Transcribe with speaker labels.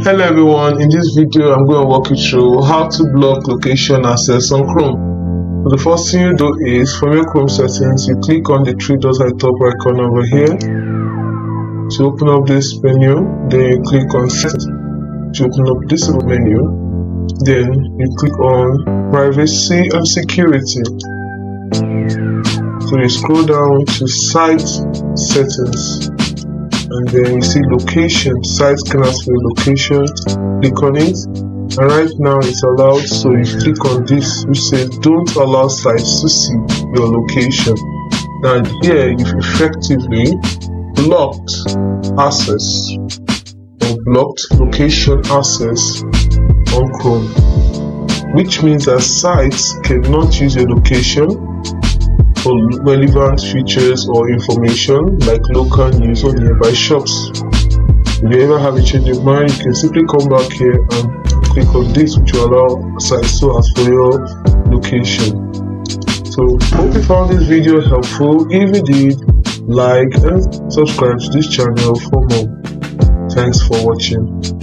Speaker 1: Hello everyone, in this video I'm going to walk you through how to block location access on Chrome. So the first thing you do is, from your Chrome settings, you click on the three dots at the top right corner over here to open up this menu. Then you click on Settings to open up this menu. Then you click on Privacy and Security. So you scroll down to Site Settings, and then you see Location. Sites can ask for your location. Click on it, and right now it's allowed, so you click on this which says don't allow sites to see your location. Now here you've effectively blocked access or blocked location access on Chrome, which means that sites cannot use your location for relevant features or information like local news or nearby shops. If you ever have a change of mind, you can simply come back here and click on this, which will allow sites to ask for your location. So hope you found this video helpful. If you did, like and subscribe to this channel for more. Thanks for watching.